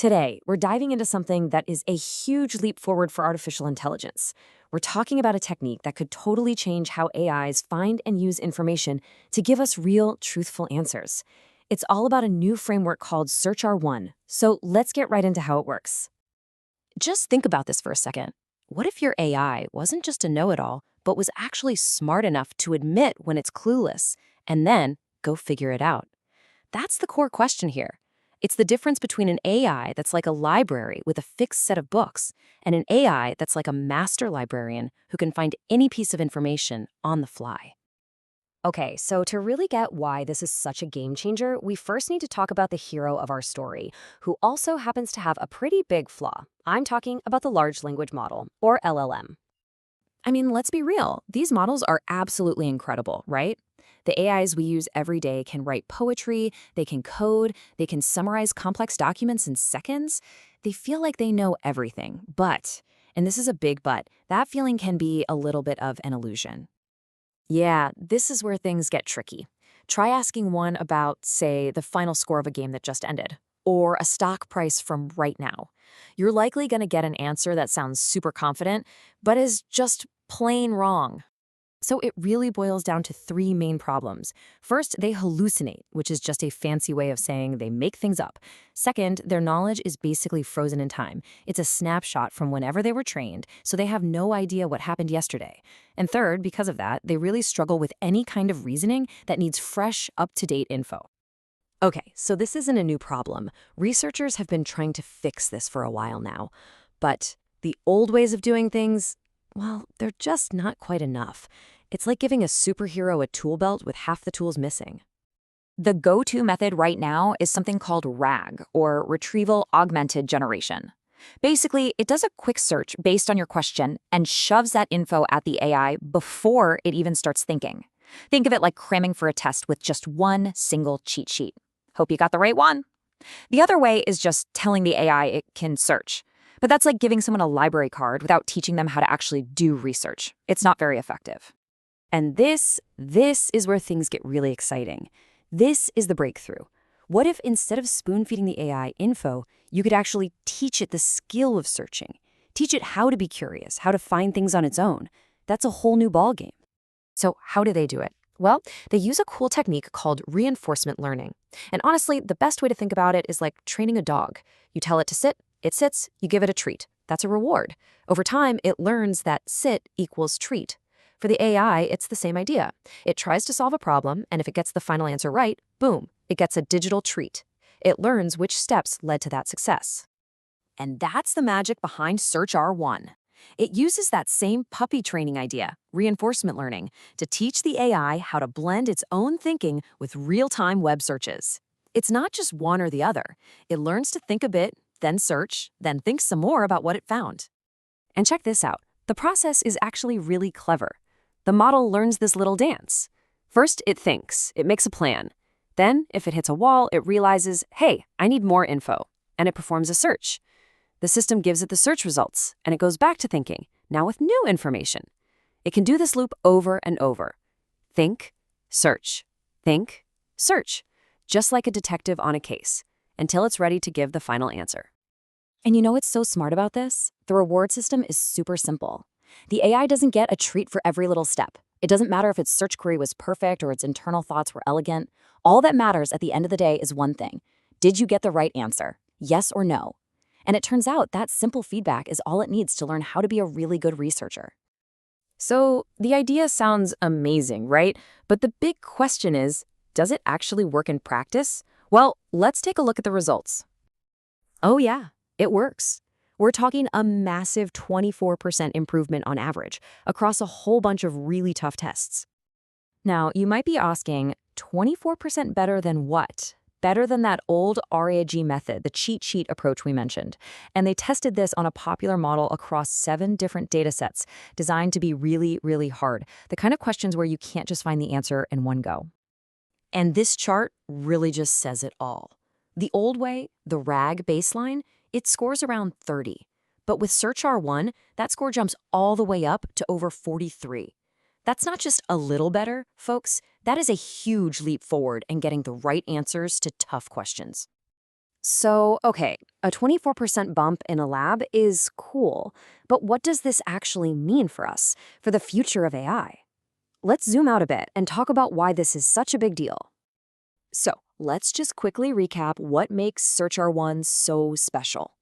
Today, we're diving into something that is a huge leap forward for artificial intelligence. We're talking about a technique that could totally change how AIs find and use information to give us real, truthful answers. It's all about a new framework called SEARCH-R1. So let's get right into how it works. Just think about this for a second. What if your AI wasn't just a know-it-all, but was actually smart enough to admit when it's clueless, and then go figure it out? That's the core question here. It's the difference between an AI that's like a library with a fixed set of books and an AI that's like a master librarian who can find any piece of information on the fly. Okay, so to really get why this is such a game changer, we first need to talk about the hero of our story, who also happens to have a pretty big flaw. I'm talking about the large language model, or LLM. I mean, let's be real. These models are absolutely incredible, right? The AIs we use every day can write poetry, they can code, they can summarize complex documents in seconds. They feel like they know everything. But, and this is a big but, that feeling can be a little bit of an illusion. Yeah, this is where things get tricky. Try asking one about, say, the final score of a game that just ended, or a stock price from right now. You're likely going to get an answer that sounds super confident, but is just plain wrong. So it really boils down to three main problems. First, they hallucinate, which is just a fancy way of saying they make things up. Second, their knowledge is basically frozen in time. It's a snapshot from whenever they were trained, so they have no idea what happened yesterday. And third, because of that, they really struggle with any kind of reasoning that needs fresh, up-to-date info. Okay, so this isn't a new problem. Researchers have been trying to fix this for a while now. But the old ways of doing things, well, they're just not quite enough. It's like giving a superhero a tool belt with half the tools missing. The go-to method right now is something called RAG, or Retrieval Augmented Generation. Basically, it does a quick search based on your question and shoves that info at the AI before it even starts thinking. Think of it like cramming for a test with just one single cheat sheet. Hope you got the right one. The other way is just telling the AI it can search. But that's like giving someone a library card without teaching them how to actually do research. It's not very effective. And this is where things get really exciting. This is the breakthrough. What if instead of spoon-feeding the AI info, you could actually teach it the skill of searching? Teach it how to be curious, how to find things on its own. That's a whole new ballgame. So how do they do it? Well, they use a cool technique called reinforcement learning. And honestly, the best way to think about it is like training a dog. You tell it to sit, it sits, you give it a treat. That's a reward. Over time, it learns that sit equals treat. For the AI, it's the same idea. It tries to solve a problem, and if it gets the final answer right, boom, it gets a digital treat. It learns which steps led to that success. And that's the magic behind SEARCH-R1. It uses that same puppy training idea, reinforcement learning, to teach the AI how to blend its own thinking with real-time web searches. It's not just one or the other. It learns to think a bit, then search, then think some more about what it found. And check this out. The process is actually really clever. The model learns this little dance. First, it thinks. It makes a plan. Then, if it hits a wall, it realizes, hey, I need more info, and it performs a search. The system gives it the search results, and it goes back to thinking, now with new information. It can do this loop over and over. Think, search, just like a detective on a case, until it's ready to give the final answer. And you know what's so smart about this? The reward system is super simple. The AI doesn't get a treat for every little step. It doesn't matter if its search query was perfect or its internal thoughts were elegant. All that matters at the end of the day is one thing. Did you get the right answer? Yes or no? And it turns out that simple feedback is all it needs to learn how to be a really good researcher. So the idea sounds amazing, right? But the big question is, does it actually work in practice? Well, let's take a look at the results. Oh yeah, it works. We're talking a massive 24% improvement on average across a whole bunch of really tough tests. Now, you might be asking, 24% better than what? Better than that old RAG method, the cheat sheet approach we mentioned. And they tested this on a popular model across 7 different data sets designed to be really, really hard. The kind of questions where you can't just find the answer in one go. And this chart really just says it all. The old way, the RAG baseline, it scores around 30. But with SEARCH-R1, that score jumps all the way up to over 43. That's not just a little better, folks. That is a huge leap forward in getting the right answers to tough questions. So, okay, a 24% bump in a lab is cool, but what does this actually mean for us, for the future of AI? Let's zoom out a bit and talk about why this is such a big deal. So, let's just quickly recap what makes SearCH-R1 so special.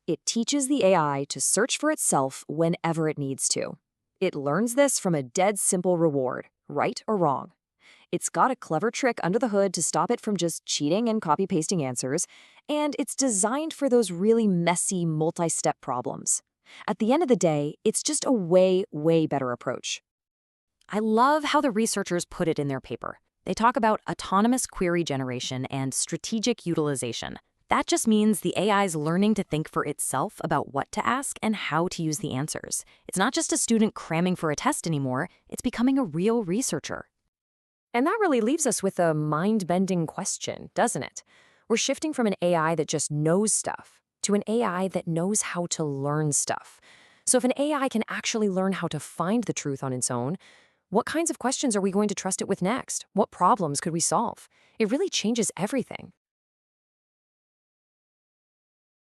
It teaches the AI to search for itself whenever it needs to. It learns this from a dead simple reward, right or wrong. It's got a clever trick under the hood to stop it from just cheating and copy-pasting answers, and it's designed for those really messy multi-step problems. At the end of the day, it's just a way better approach. I love how the researchers put it in their paper. They talk about autonomous query generation and strategic utilization. That just means the AI's learning to think for itself about what to ask and how to use the answers. It's not just a student cramming for a test anymore, it's becoming a real researcher. And that really leaves us with a mind-bending question, doesn't it? We're shifting from an AI that just knows stuff to an AI that knows how to learn stuff. So if an AI can actually learn how to find the truth on its own, what kinds of questions are we going to trust it with next? What problems could we solve? It really changes everything.